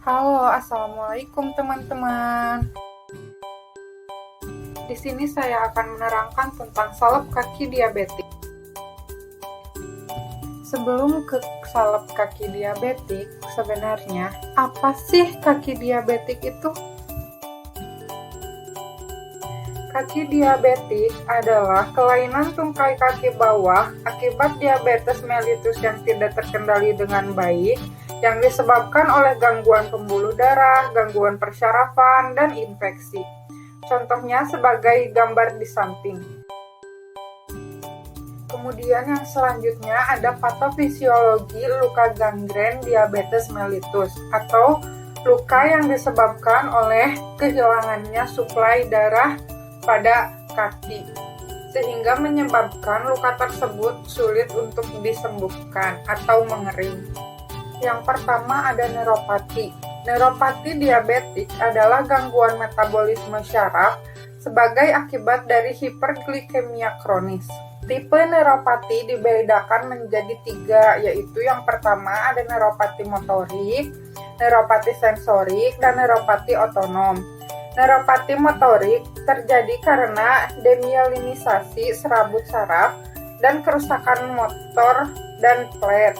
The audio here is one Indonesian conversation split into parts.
Halo, assalamualaikum teman-teman. Di sini saya akan menerangkan tentang salep kaki diabetik. Sebelum ke salep kaki diabetik, sebenarnya apa sih kaki diabetik itu? Kaki diabetik adalah kelainan tungkai kaki bawah akibat diabetes mellitus yang tidak terkendali dengan baik yang disebabkan oleh gangguan pembuluh darah, gangguan persyarafan, dan infeksi. Contohnya sebagai gambar di samping. Kemudian yang selanjutnya ada patofisiologi luka gangren diabetes mellitus atau luka yang disebabkan oleh kehilangannya suplai darah pada kaki sehingga menyebabkan luka tersebut sulit untuk disembuhkan atau mengering. Yang pertama ada neuropati. Neuropati diabetik adalah gangguan metabolisme syaraf sebagai akibat dari hiperglikemia kronis. Tipe neuropati dibedakan menjadi 3, yaitu yang pertama ada neuropati motorik, neuropati sensorik, dan neuropati otonom. Neuropati motorik terjadi karena demyelinisasi serabut saraf dan kerusakan motor dan plet.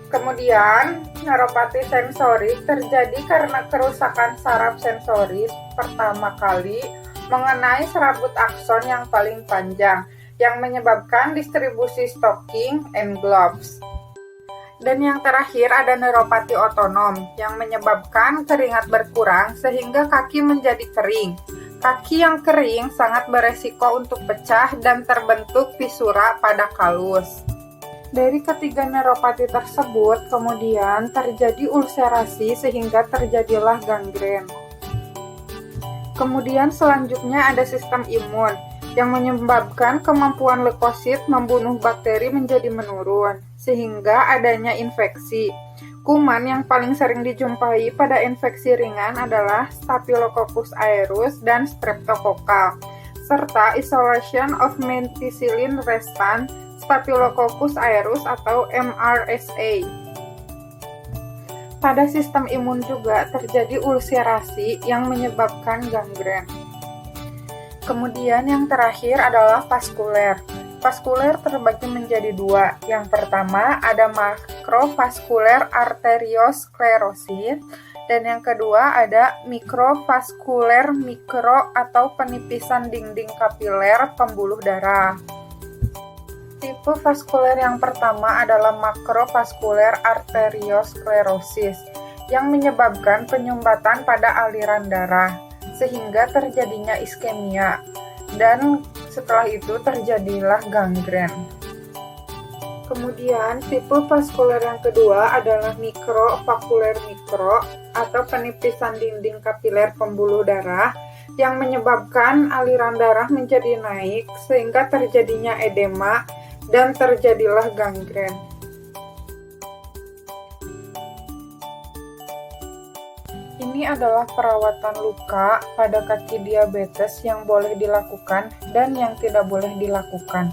Kemudian, neuropati sensorik terjadi karena kerusakan saraf sensoris pertama kali mengenai serabut akson yang paling panjang, yang menyebabkan distribusi stocking and gloves. Dan yang terakhir ada neuropati otonom, yang menyebabkan keringat berkurang sehingga kaki menjadi kering. Kaki yang kering sangat beresiko untuk pecah dan terbentuk fisura pada kalus. Dari ketiga neuropati tersebut, kemudian terjadi ulserasi sehingga terjadilah gangren. Kemudian selanjutnya ada sistem imun, yang menyebabkan kemampuan leukosit membunuh bakteri menjadi menurun, sehingga adanya infeksi. Kuman yang paling sering dijumpai pada infeksi ringan adalah Staphylococcus aureus dan Streptococcus, serta isolation of methicillin resistant Staphylococcus aureus atau MRSA. Pada sistem imun juga terjadi ulserasi yang menyebabkan gangren. Kemudian yang terakhir adalah vaskuler. Vaskuler terbagi menjadi 2. Yang pertama ada makrovaskuler arteriosklerosis dan yang kedua ada mikrovaskuler mikro atau penipisan dinding kapiler pembuluh darah. Tipe vaskuler yang pertama adalah makrovaskuler arteriosklerosis yang menyebabkan penyumbatan pada aliran darah sehingga terjadinya iskemia dan setelah itu terjadilah gangren. Kemudian tipe vaskuler yang kedua adalah mikrovaskuler mikro atau penipisan dinding kapiler pembuluh darah yang menyebabkan aliran darah menjadi naik sehingga terjadinya edema dan terjadilah gangren. Ini adalah perawatan luka pada kaki diabetes yang boleh dilakukan dan yang tidak boleh dilakukan.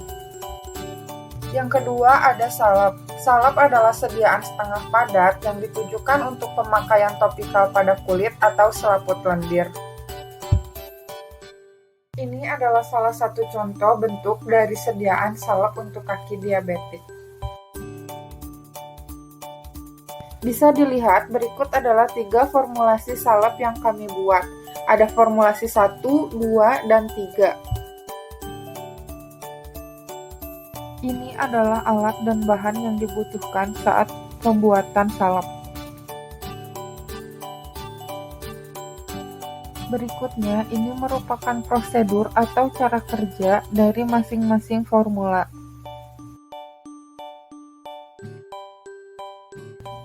Yang kedua ada salep. Salep adalah sediaan setengah padat yang ditujukan untuk pemakaian topikal pada kulit atau selaput lendir. Ini adalah salah satu contoh bentuk dari sediaan salep untuk kaki diabetik. Bisa dilihat berikut adalah 3 formulasi salep yang kami buat. Ada formulasi 1, 2, dan 3. Ini adalah alat dan bahan yang dibutuhkan saat pembuatan salep. Berikutnya, ini merupakan prosedur atau cara kerja dari masing-masing formula.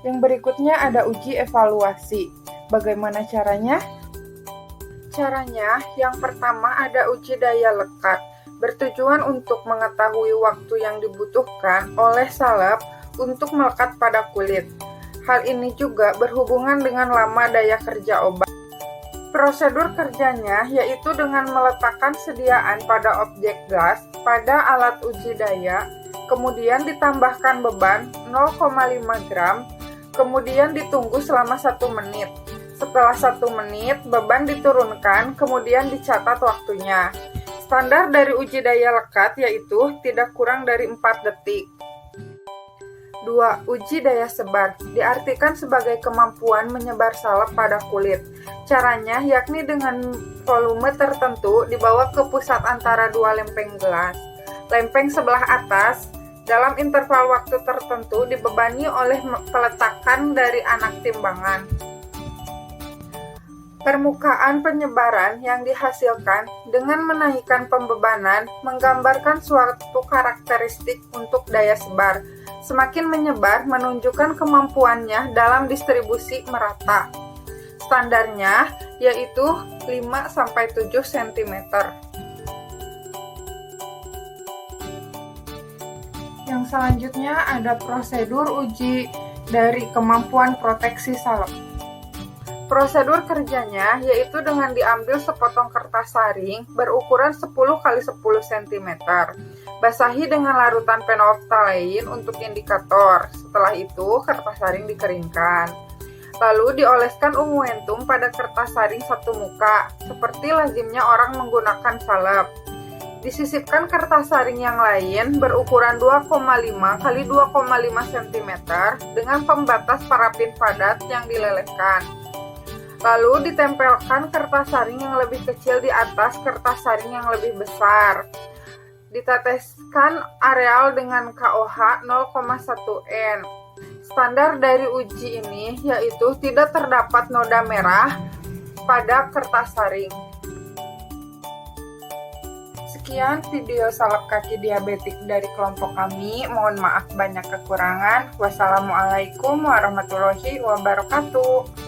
Yang berikutnya ada uji evaluasi. Bagaimana caranya? Caranya, yang pertama ada uji daya lekat, bertujuan untuk mengetahui waktu yang dibutuhkan oleh salep untuk melekat pada kulit. Hal ini juga berhubungan dengan lama daya kerja obat. Prosedur kerjanya yaitu dengan meletakkan sediaan pada objek gas pada alat uji daya, kemudian ditambahkan beban 0,5 gram, kemudian ditunggu selama 1 menit. Setelah 1 menit, beban diturunkan, kemudian dicatat waktunya. Standar dari uji daya lekat yaitu tidak kurang dari 4 detik. 2. Uji daya sebar diartikan sebagai kemampuan menyebar salep pada kulit. Caranya yakni dengan volume tertentu dibawa ke pusat antara 2 lempeng gelas. Lempeng sebelah atas dalam interval waktu tertentu dibebani oleh peletakan dari anak timbangan. Permukaan penyebaran yang dihasilkan dengan menaikkan pembebanan menggambarkan suatu karakteristik untuk daya sebar. Semakin menyebar menunjukkan kemampuannya dalam distribusi merata. Standarnya yaitu 5-7 cm. Yang selanjutnya ada prosedur uji dari kemampuan proteksi salep. Prosedur kerjanya yaitu dengan diambil sepotong kertas saring berukuran 10 x 10 cm. Basahi dengan larutan phenolphthalein untuk indikator. Setelah itu kertas saring dikeringkan. Lalu dioleskan unguentum pada kertas saring satu muka, seperti lazimnya orang menggunakan salep. Disisipkan kertas saring yang lain berukuran 2,5 x 2,5 cm dengan pembatas parafin padat yang dilelehkan. Lalu ditempelkan kertas saring yang lebih kecil di atas kertas saring yang lebih besar. Diteteskan areal dengan KOH 0,1 N. Standar dari uji ini yaitu tidak terdapat noda merah pada kertas saring. Sekian video salep kaki diabetik dari kelompok kami. Mohon maaf banyak kekurangan. Wassalamualaikum warahmatullahi wabarakatuh.